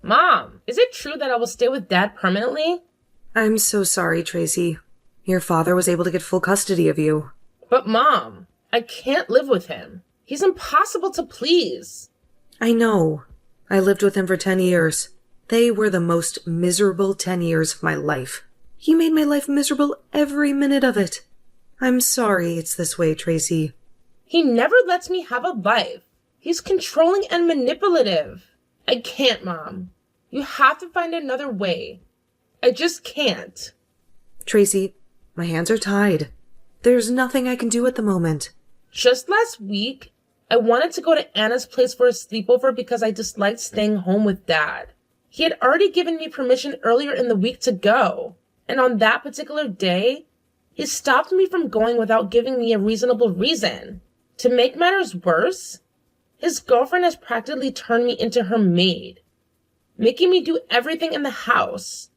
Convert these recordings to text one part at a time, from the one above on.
Mom, is it true that I will stay with Dad permanently? I'm so sorry, Tracy. Your father was able to get full custody of you. But Mom, I can't live with him. He's impossible to please. I know. I lived with him for 10 years. They were the most miserable 10 years of my life. He made my life miserable every minute of it. I'm sorry it's this way, Tracy. He never lets me have a life. He's controlling and manipulative. I can't, Mom. You have to find another way. I just can't. Tracy, my hands are tied. There's nothing I can do at the moment. Just last week, I wanted to go to Anna's place for a sleepover because I disliked staying home with Dad. He had already given me permission earlier in the week to go. And on that particular day, he stopped me from going without giving me a reasonable reason. To make matters worse, his girlfriend has practically turned me into her maid, making me do everything in the house.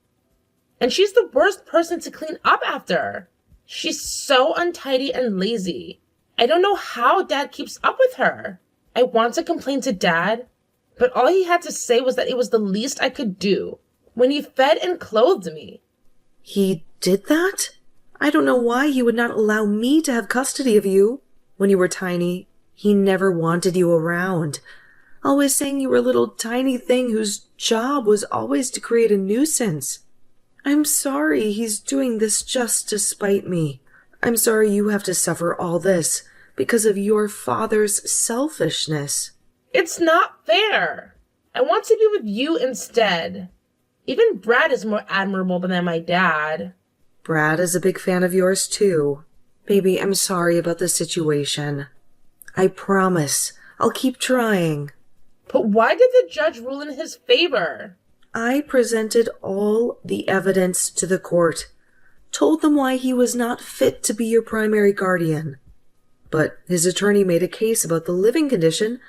And she's the worst person to clean up after. She's so untidy and lazy. I don't know how Dad keeps up with her. I want to complain to Dad, but all he had to say was that it was the least I could do when he fed and clothed me. He did that? I don't know why he would not allow me to have custody of you. When you were tiny, he never wanted you around, always saying you were a little tiny thing whose job was always to create a nuisance. I'm sorry he's doing this just to spite me. I'm sorry you have to suffer all this because of your father's selfishness. It's not fair. I want to be with you instead. Even Brad is more admirable than my dad. Brad is a big fan of yours too. Baby, I'm sorry about the situation. I promise I'll keep trying. But why did the judge rule in his favor? I presented all the evidence to the court, told them why he was not fit to be your primary guardian. But his attorney made a case about the living condition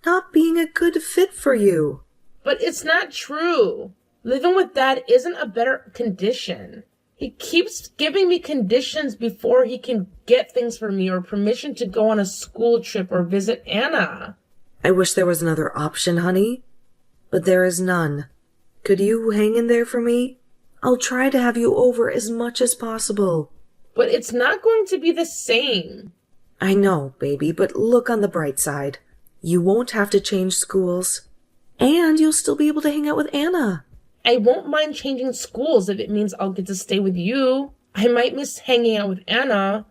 not being a good fit for you. But it's not true. Living with Dad isn't a better condition. He keeps giving me conditions before he can get things for me or permission to go on a school trip or visit Anna. I wish there was another option, honey, but there is none. Could you hang in there for me? I'll try to have you over as much as possible. But it's not going to be the same. I know, baby, but look on the bright side. You won't have to change schools, and you'll still be able to hang out with Anna. I won't mind changing schools if it means I'll get to stay with you. I might miss hanging out with Anna,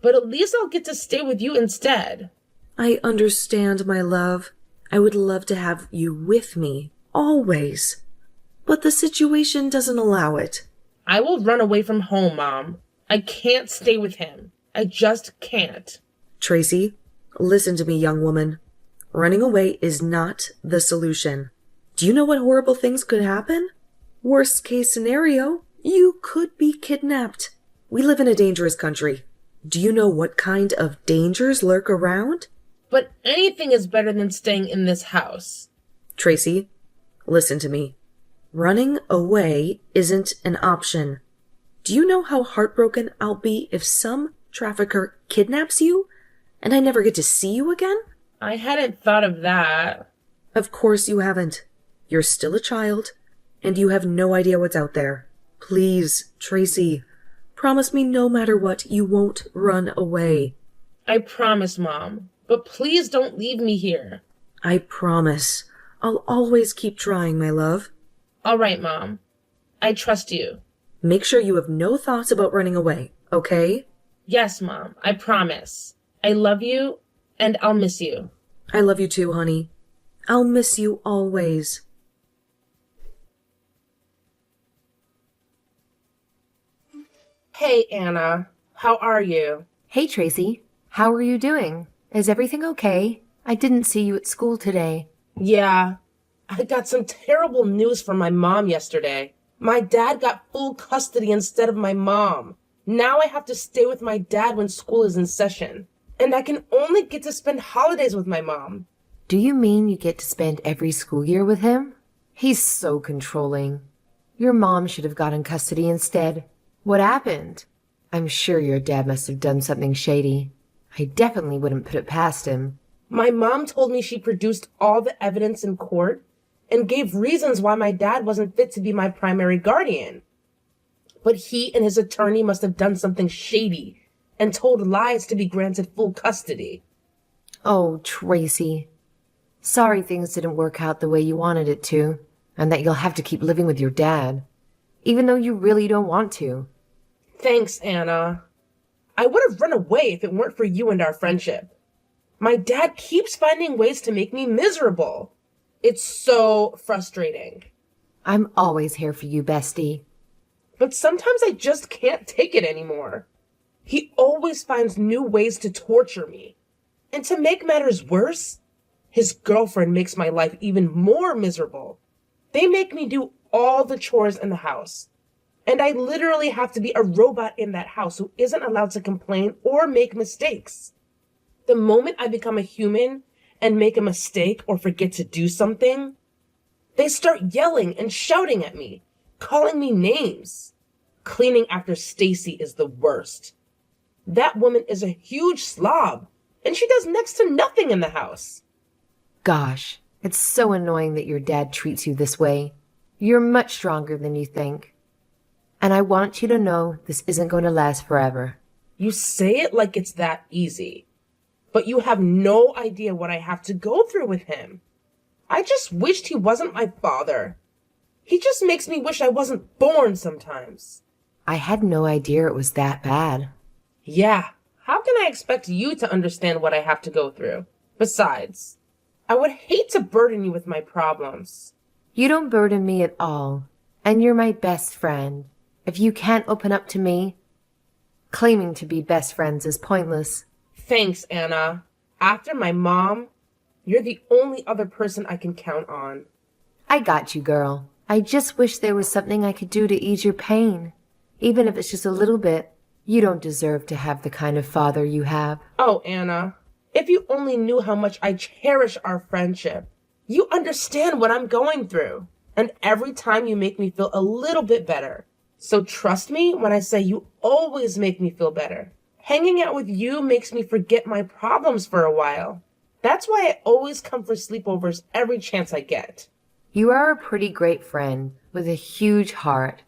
but at least I'll get to stay with you instead. I understand, my love. I would love to have you with me, always. But the situation doesn't allow it. I will run away from home, Mom. I can't stay with him. I just can't. Tracy, listen to me, young woman. Running away is not the solution. Do you know what horrible things could happen? Worst case scenario, you could be kidnapped. We live in a dangerous country. Do you know what kind of dangers lurk around? But anything is better than staying in this house. Tracy, listen to me. Running away isn't an option. Do you know how heartbroken I'll be if some trafficker kidnaps you and I never get to see you again? I hadn't thought of that. Of course you haven't. You're still a child, and you have no idea what's out there. Please, Tracy, promise me no matter what, you won't run away. I promise, Mom. But please don't leave me here. I promise. I'll always keep trying, my love. All right, Mom. I trust you. Make sure you have no thoughts about running away, okay? Yes, Mom. I promise. I love you, and I'll miss you. I love you too, honey. I'll miss you always. Hey, Anna. How are you? Hey, Tracy. How are you doing? Is everything okay? I didn't see you at school today. Yeah. I got some terrible news from my mom yesterday. My dad got full custody instead of my mom. Now I have to stay with my dad when school is in session. And I can only get to spend holidays with my mom. Do you mean you get to spend every school year with him? He's so controlling. Your mom should have gotten custody instead. What happened? I'm sure your dad must have done something shady. I definitely wouldn't put it past him. My mom told me she produced all the evidence in court, and gave reasons why my dad wasn't fit to be my primary guardian. But he and his attorney must have done something shady and told lies to be granted full custody. Oh, Tracy. Sorry things didn't work out the way you wanted it to, and that you'll have to keep living with your dad, even though you really don't want to. Thanks, Anna. I would have run away if it weren't for you and our friendship. My dad keeps finding ways to make me miserable. It's so frustrating. I'm always here for you, bestie. But sometimes I just can't take it anymore. He always finds new ways to torture me. And to make matters worse, his girlfriend makes my life even more miserable. They make me do all the chores in the house. And I literally have to be a robot in that house who isn't allowed to complain or make mistakes. The moment I become a human and make a mistake or forget to do something, they start yelling and shouting at me, calling me names. Cleaning after Stacy is the worst. That woman is a huge slob, and she does next to nothing in the house. Gosh, it's so annoying that your dad treats you this way. You're much stronger than you think. And I want you to know this isn't going to last forever. You say it like it's that easy, but you have no idea what I have to go through with him. I just wished he wasn't my father. He just makes me wish I wasn't born sometimes. I had no idea it was that bad. Yeah, how can I expect you to understand what I have to go through? Besides, I would hate to burden you with my problems. You don't burden me at all, and you're my best friend. If you can't open up to me, claiming to be best friends is pointless. Thanks, Anna. After my mom, you're the only other person I can count on. I got you, girl. I just wish there was something I could do to ease your pain. Even if it's just a little bit. You don't deserve to have the kind of father you have. Oh, Anna, if you only knew how much I cherish our friendship. You understand what I'm going through. And every time you make me feel a little bit better. So trust me when I say you always make me feel better. Hanging out with you makes me forget my problems for a while. That's why I always come for sleepovers every chance I get. You are a pretty great friend with a huge heart.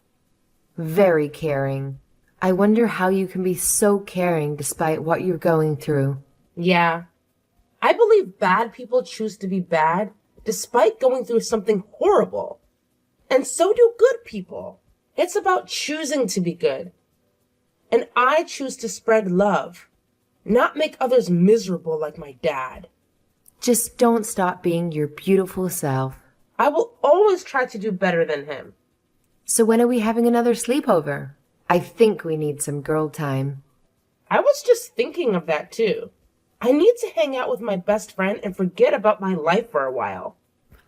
Very caring. I wonder how you can be so caring despite what you're going through. Yeah. I believe bad people choose to be bad despite going through something horrible. And so do good people. It's about choosing to be good. And I choose to spread love, not make others miserable like my dad. Just don't stop being your beautiful self. I will always try to do better than him. So when are we having another sleepover? I think we need some girl time. I was just thinking of that too. I need to hang out with my best friend and forget about my life for a while.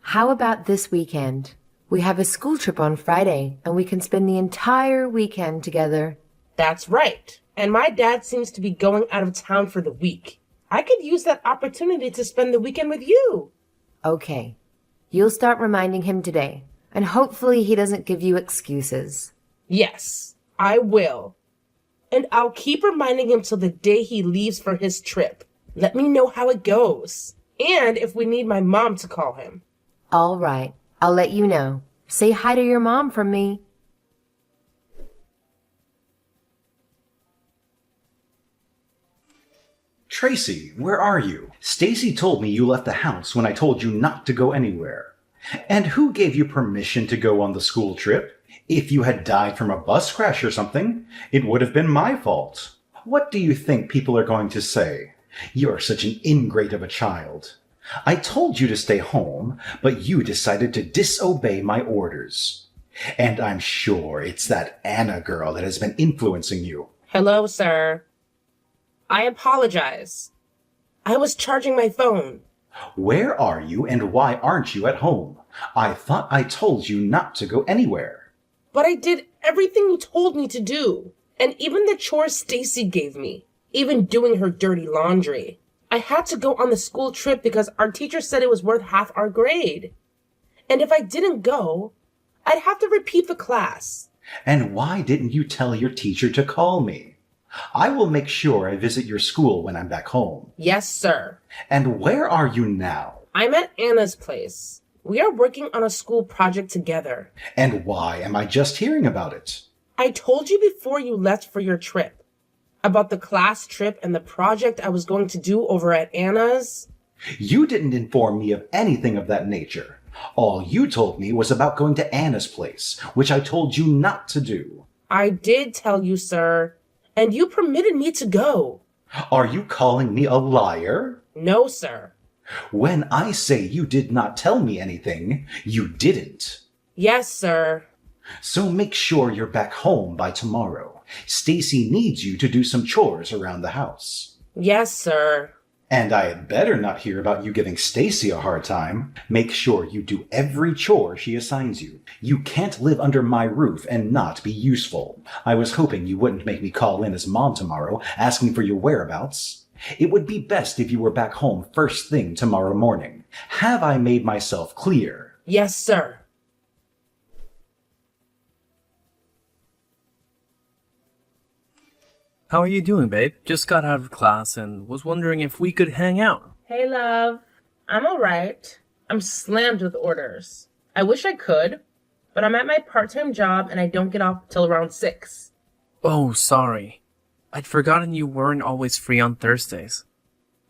How about this weekend? We have a school trip on Friday, and we can spend the entire weekend together. That's right. And my dad seems to be going out of town for the week. I could use that opportunity to spend the weekend with you. Okay. You'll start reminding him today, and hopefully he doesn't give you excuses. Yes, I will. And I'll keep reminding him till the day he leaves for his trip. Let me know how it goes. And if we need my mom to call him. All right. I'll let you know. Say hi to your mom from me. Tracy, where are you? Stacy told me you left the house when I told you not to go anywhere. And who gave you permission to go on the school trip? If you had died from a bus crash or something, it would have been my fault. What do you think people are going to say? You're such an ingrate of a child. I told you to stay home, but you decided to disobey my orders. And I'm sure it's that Anna girl that has been influencing you. Hello, sir. I apologize. I was charging my phone. Where are you and why aren't you at home? I thought I told you not to go anywhere. But I did everything you told me to do. And even the chores Stacy gave me. Even doing her dirty laundry. I had to go on the school trip because our teacher said it was worth half our grade. And if I didn't go, I'd have to repeat the class. And why didn't you tell your teacher to call me? I will make sure I visit your school when I'm back home. Yes, sir. And where are you now? I'm at Anna's place. We are working on a school project together. And why am I just hearing about it? I told you before you left for your trip about the class trip and the project I was going to do over at Anna's. You didn't inform me of anything of that nature. All you told me was about going to Anna's place, which I told you not to do. I did tell you, sir, and you permitted me to go. Are you calling me a liar? No, sir. When I say you did not tell me anything, you didn't. Yes, sir. So make sure you're back home by tomorrow. Stacy needs you to do some chores around the house. Yes, sir. And I had better not hear about you giving Stacy a hard time. Make sure you do every chore she assigns you. You can't live under my roof and not be useful. I was hoping you wouldn't make me call in as mom tomorrow, asking for your whereabouts. It would be best if you were back home first thing tomorrow morning. Have I made myself clear? Yes, sir. How are you doing, babe? Just got out of class and was wondering if we could hang out. Hey, love. I'm alright. I'm slammed with orders. I wish I could, but I'm at my part-time job and I don't get off till around 6. Oh, sorry. I'd forgotten you weren't always free on Thursdays.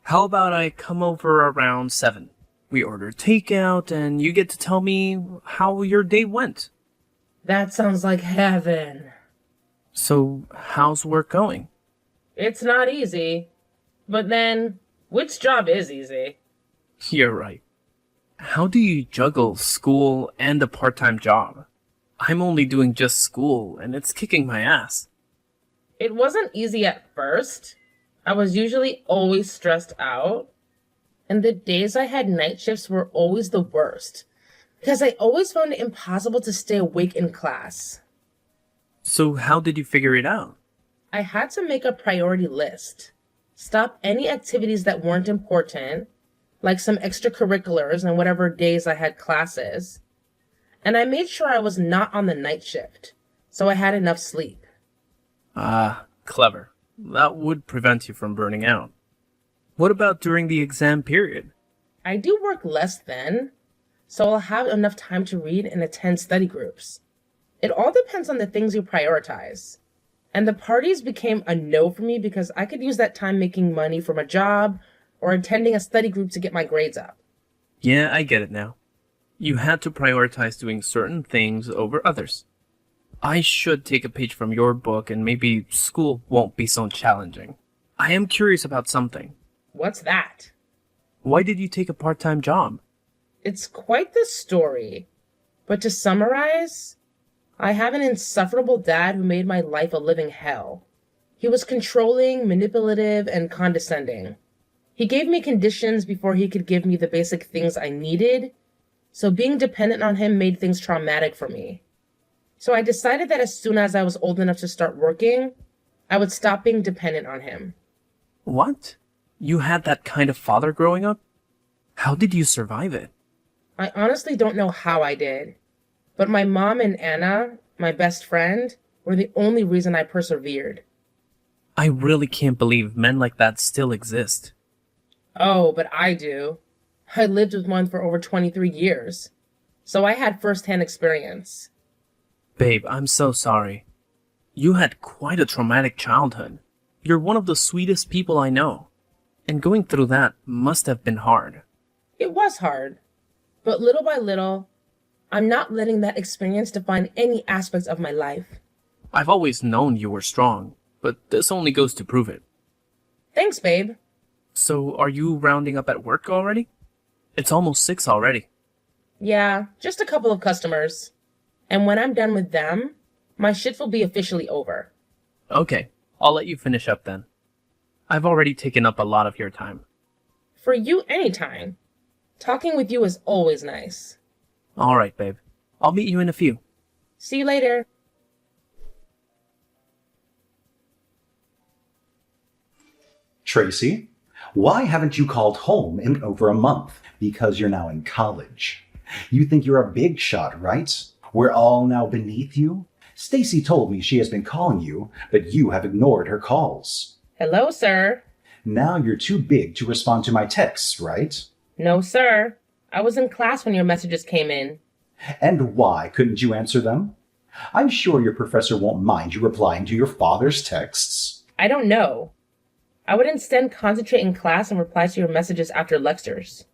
How about I come over around 7? We order takeout and you get to tell me how your day went. That sounds like heaven. So, how's work going? It's not easy. But then, which job is easy? You're right. How do you juggle school and a part-time job? I'm only doing just school and it's kicking my ass. It wasn't easy at first. I was usually always stressed out. And the days I had night shifts were always the worst. Because I always found it impossible to stay awake in class. So how did you figure it out? I had to make a priority list. Stop any activities that weren't important, like some extracurriculars and whatever days I had classes. And I made sure I was not on the night shift, so I had enough sleep. Ah, clever. That would prevent you from burning out. What about during the exam period? I do work less then, so I'll have enough time to read and attend study groups. It all depends on the things you prioritize. And the parties became a no for me because I could use that time making money from a job or attending a study group to get my grades up. Yeah, I get it now. You had to prioritize doing certain things over others. I should take a page from your book and maybe school won't be so challenging. I am curious about something. What's that? Why did you take a part-time job? It's quite the story. But to summarize, I have an insufferable dad who made my life a living hell. He was controlling, manipulative, and condescending. He gave me conditions before he could give me the basic things I needed, so being dependent on him made things traumatic for me. So I decided that as soon as I was old enough to start working, I would stop being dependent on him. What? You had that kind of father growing up? How did you survive it? I honestly don't know how I did. But my mom and Anna, my best friend, were the only reason I persevered. I really can't believe men like that still exist. Oh, but I do. I lived with one for over 23 years. So I had first-hand experience. Babe, I'm so sorry. You had quite a traumatic childhood. You're one of the sweetest people I know. And going through that must have been hard. It was hard. But little by little, I'm not letting that experience define any aspects of my life. I've always known you were strong, but this only goes to prove it. Thanks, babe. So, are you rounding up at work already? It's almost 6 already. Yeah, just a couple of customers. And when I'm done with them, my shift will be officially over. Okay, I'll let you finish up then. I've already taken up a lot of your time. For you, anytime. Talking with you is always nice. Alright, babe. I'll meet you in a few. See you later. Tracy, why haven't you called home in over a month? Because you're now in college. You think you're a big shot, right? We're all now beneath you? Stacy told me she has been calling you, but you have ignored her calls. Hello, sir. Now you're too big to respond to my texts, right? No, sir. I was in class when your messages came in. And why couldn't you answer them? I'm sure your professor won't mind you replying to your father's texts. I don't know. I would instead concentrate in class and reply to your messages after lectures.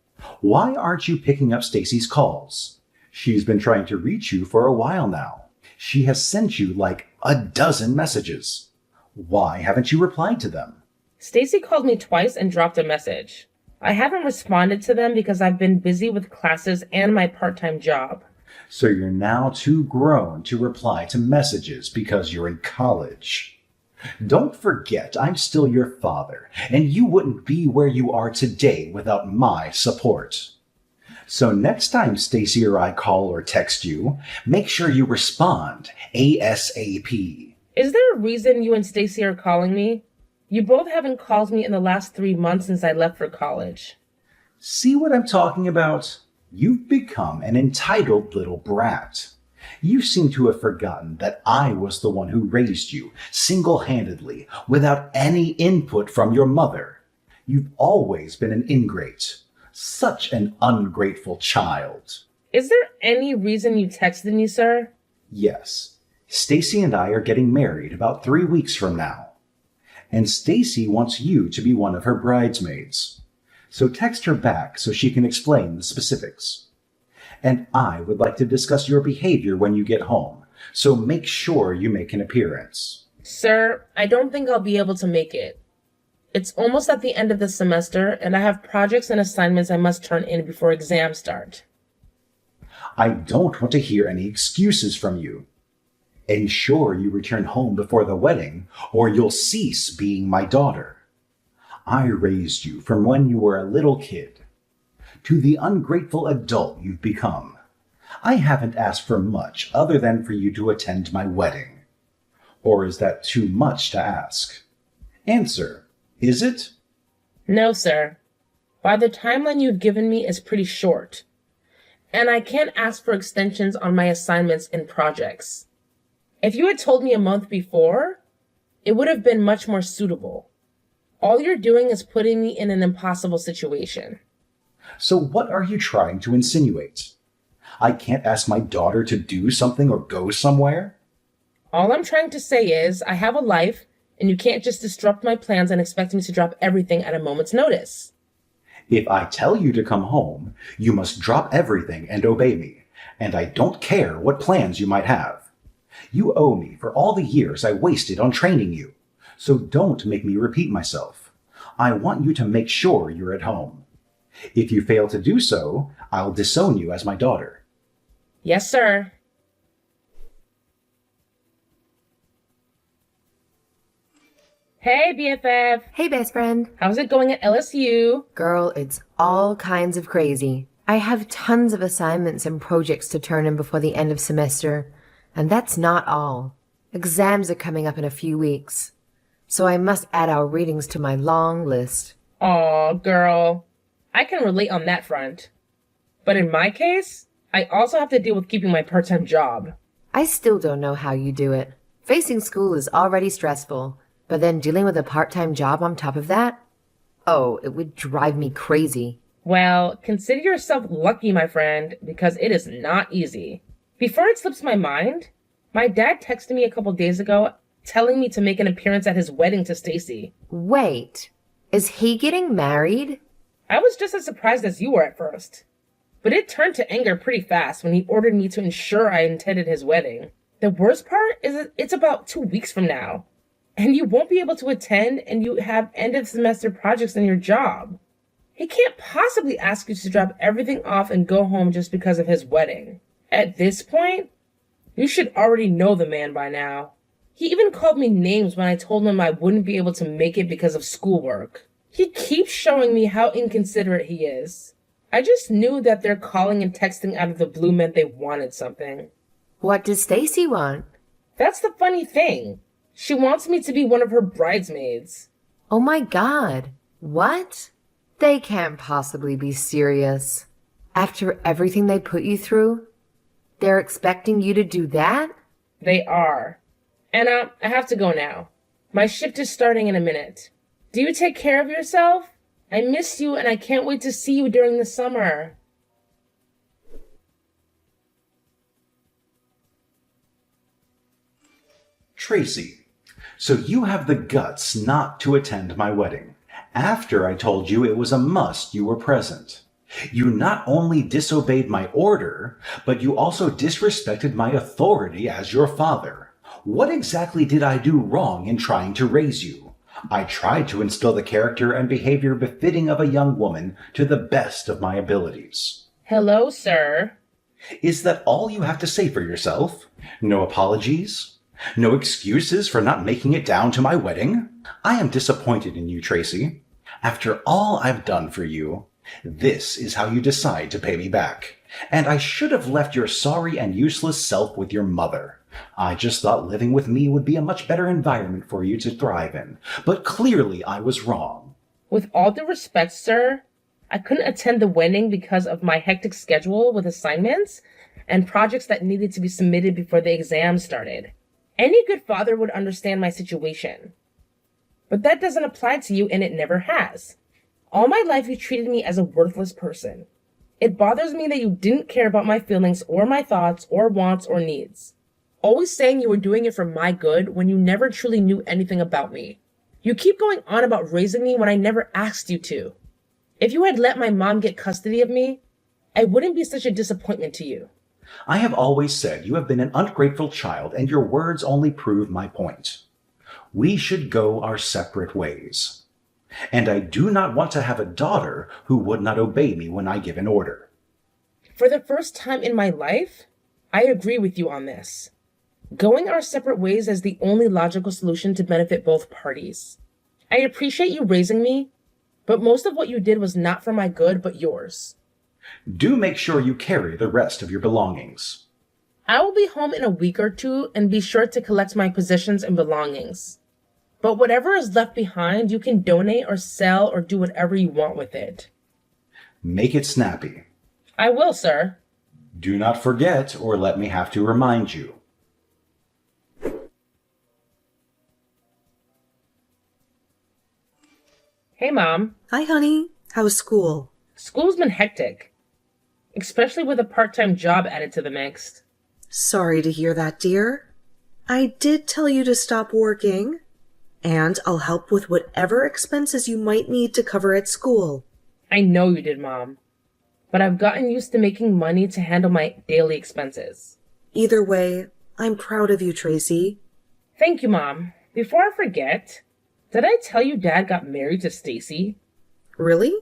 Why aren't you picking up Stacy's calls? She's been trying to reach you for a while now. She has sent you like a dozen messages. Why haven't you replied to them? Stacy called me twice and dropped a message. I haven't responded to them because I've been busy with classes and my part-time job. So you're now too grown to reply to messages because you're in college. Don't forget, I'm still your father, and you wouldn't be where you are today without my support. So next time Stacy or I call or text you, make sure you respond ASAP. Is there a reason you and Stacy are calling me? You both haven't called me in the last 3 months since I left for college. See what I'm talking about? You've become an entitled little brat. You seem to have forgotten that I was the one who raised you single-handedly without any input from your mother. You've always been an ingrate. Such an ungrateful child. Is there any reason you texted me, sir? Yes, Stacy and I are getting married about 3 weeks from now. And Stacy wants you to be one of her bridesmaids. So text her back so she can explain the specifics. And I would like to discuss your behavior when you get home, so make sure you make an appearance. Sir, I don't think I'll be able to make it. It's almost at the end of the semester, and I have projects and assignments I must turn in before exams start. I don't want to hear any excuses from you. Ensure you return home before the wedding, or you'll cease being my daughter. I raised you from when you were a little kid to the ungrateful adult you've become. I haven't asked for much other than for you to attend my wedding. Or is that too much to ask? Answer, is it? No, sir. By the timeline you've given me is pretty short. And I can't ask for extensions on my assignments and projects. If you had told me a month before, it would have been much more suitable. All you're doing is putting me in an impossible situation. So what are you trying to insinuate? I can't ask my daughter to do something or go somewhere? All I'm trying to say is I have a life, and you can't just disrupt my plans and expect me to drop everything at a moment's notice. If I tell you to come home, you must drop everything and obey me, and I don't care what plans you might have. You owe me for all the years I wasted on training you, so don't make me repeat myself. I want you to make sure you're at home. If you fail to do so, I'll disown you as my daughter. Yes, sir. Hey, BFF. Hey, best friend. How's it going at LSU? Girl, it's all kinds of crazy. I have tons of assignments and projects to turn in before the end of semester. And that's not all. Exams are coming up in a few weeks. So I must add our readings to my long list. Aw, girl. I can relate on that front. But in my case, I also have to deal with keeping my part-time job. I still don't know how you do it. Facing school is already stressful, but then dealing with a part-time job on top of that? Oh, it would drive me crazy. Well, consider yourself lucky, my friend, because it is not easy. Before it slips my mind, my dad texted me a couple days ago telling me to make an appearance at his wedding to Stacy. Wait, is he getting married? I was just as surprised as you were at first. But it turned to anger pretty fast when he ordered me to ensure I attended his wedding. The worst part is that it's about 2 weeks from now. And you won't be able to attend, and you have end of semester projects in your job. He can't possibly ask you to drop everything off and go home just because of his wedding. At this point, you should already know the man by now. He even called me names when I told him I wouldn't be able to make it because of schoolwork. He keeps showing me how inconsiderate he is. I just knew that their calling and texting out of the blue meant they wanted something. What does Stacy want? That's the funny thing. She wants me to be one of her bridesmaids. Oh my god. What? They can't possibly be serious. After everything they put you through? They're expecting you to do that? They are. And I have to go now. My shift is starting in a minute. Do you take care of yourself? I miss you and I can't wait to see you during the summer. Tracy, so you have the guts not to attend my wedding. After I told you it was a must you were present. You not only disobeyed my order, but you also disrespected my authority as your father. What exactly did I do wrong in trying to raise you? I tried to instill the character and behavior befitting of a young woman to the best of my abilities. Hello, sir. Is that all you have to say for yourself? No apologies? No excuses for not making it down to my wedding? I am disappointed in you, Tracy. After all I've done for you, this is how you decide to pay me back. And I should have left your sorry and useless self with your mother. I just thought living with me would be a much better environment for you to thrive in. But clearly I was wrong. With all due respect, sir, I couldn't attend the wedding because of my hectic schedule with assignments and projects that needed to be submitted before the exam started. Any good father would understand my situation. But that doesn't apply to you, and it never has. All my life you treated me as a worthless person. It bothers me that you didn't care about my feelings or my thoughts or wants or needs. Always saying you were doing it for my good when you never truly knew anything about me. You keep going on about raising me when I never asked you to. If you had let my mom get custody of me, I wouldn't be such a disappointment to you. I have always said you have been an ungrateful child, and your words only prove my point. We should go our separate ways. And I do not want to have a daughter who would not obey me when I give an order. For the first time in my life, I agree with you on this. Going our separate ways is the only logical solution to benefit both parties. I appreciate you raising me, but most of what you did was not for my good, but yours. Do make sure you carry the rest of your belongings. I will be home in a week or two and be sure to collect my possessions and belongings. But whatever is left behind, you can donate or sell or do whatever you want with it. Make it snappy. I will, sir. Do not forget, or let me have to remind you. Hey, Mom. Hi, honey. How was school? School's been hectic, especially with a part-time job added to the mix. Sorry to hear that, dear. I did tell you to stop working, and I'll help with whatever expenses you might need to cover at school. I know you did, Mom. But I've gotten used to making money to handle my daily expenses. Either way, I'm proud of you, Tracy. Thank you, Mom. Before I forget, did I tell you Dad got married to Stacy? Really?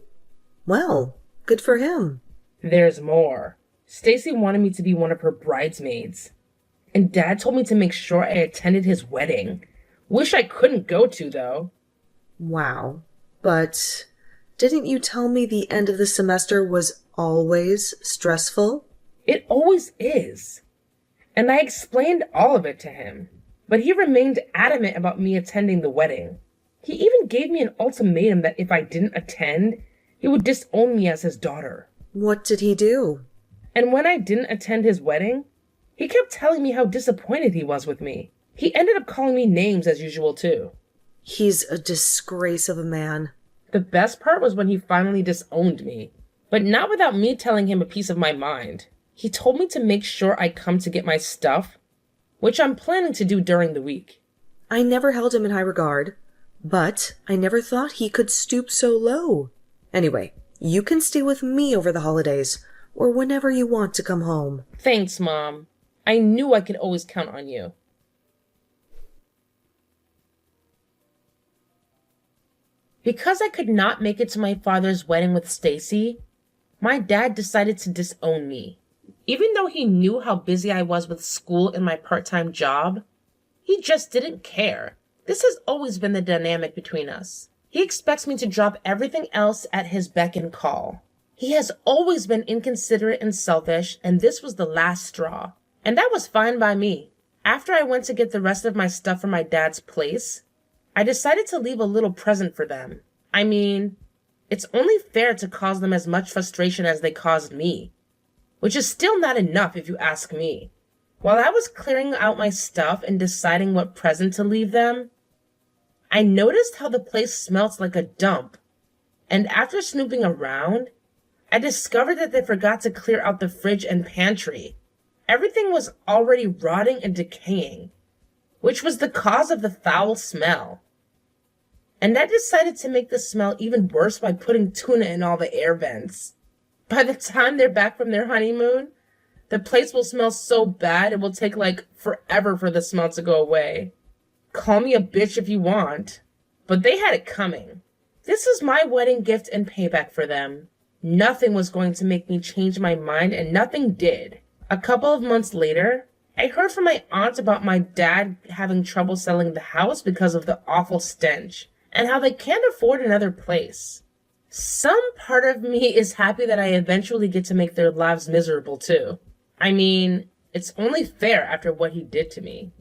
Well, good for him. There's more. Stacy wanted me to be one of her bridesmaids. And Dad told me to make sure I attended his wedding. Wish I couldn't go to, though. Wow. But didn't you tell me the end of the semester was always stressful? It always is. And I explained all of it to him. But he remained adamant about me attending the wedding. He even gave me an ultimatum that if I didn't attend, he would disown me as his daughter. What did he do? And when I didn't attend his wedding, he kept telling me how disappointed he was with me. He ended up calling me names as usual, too. He's a disgrace of a man. The best part was when he finally disowned me. But not without me telling him a piece of my mind. He told me to make sure I come to get my stuff, which I'm planning to do during the week. I never held him in high regard, but I never thought he could stoop so low. Anyway, you can stay with me over the holidays, or whenever you want to come home. Thanks, Mom. I knew I could always count on you. Because I could not make it to my father's wedding with Stacy, my dad decided to disown me. Even though he knew how busy I was with school and my part-time job, he just didn't care. This has always been the dynamic between us. He expects me to drop everything else at his beck and call. He has always been inconsiderate and selfish, and this was the last straw. And that was fine by me. After I went to get the rest of my stuff from my dad's place, I decided to leave a little present for them. I mean, it's only fair to cause them as much frustration as they caused me, which is still not enough if you ask me. While I was clearing out my stuff and deciding what present to leave them, I noticed how the place smelt like a dump, and after snooping around, I discovered that they forgot to clear out the fridge and pantry. Everything was already rotting and decaying. which was the cause of the foul smell. And I decided to make the smell even worse by putting tuna in all the air vents. By the time they're back from their honeymoon, the place will smell so bad it will take like forever for the smell to go away. Call me a bitch if you want, but they had it coming. This is my wedding gift and payback for them. Nothing was going to make me change my mind, and nothing did. A couple of months later, I heard from my aunt about my dad having trouble selling the house because of the awful stench, and how they can't afford another place. Some part of me is happy that I eventually get to make their lives miserable too. I mean, it's only fair after what he did to me.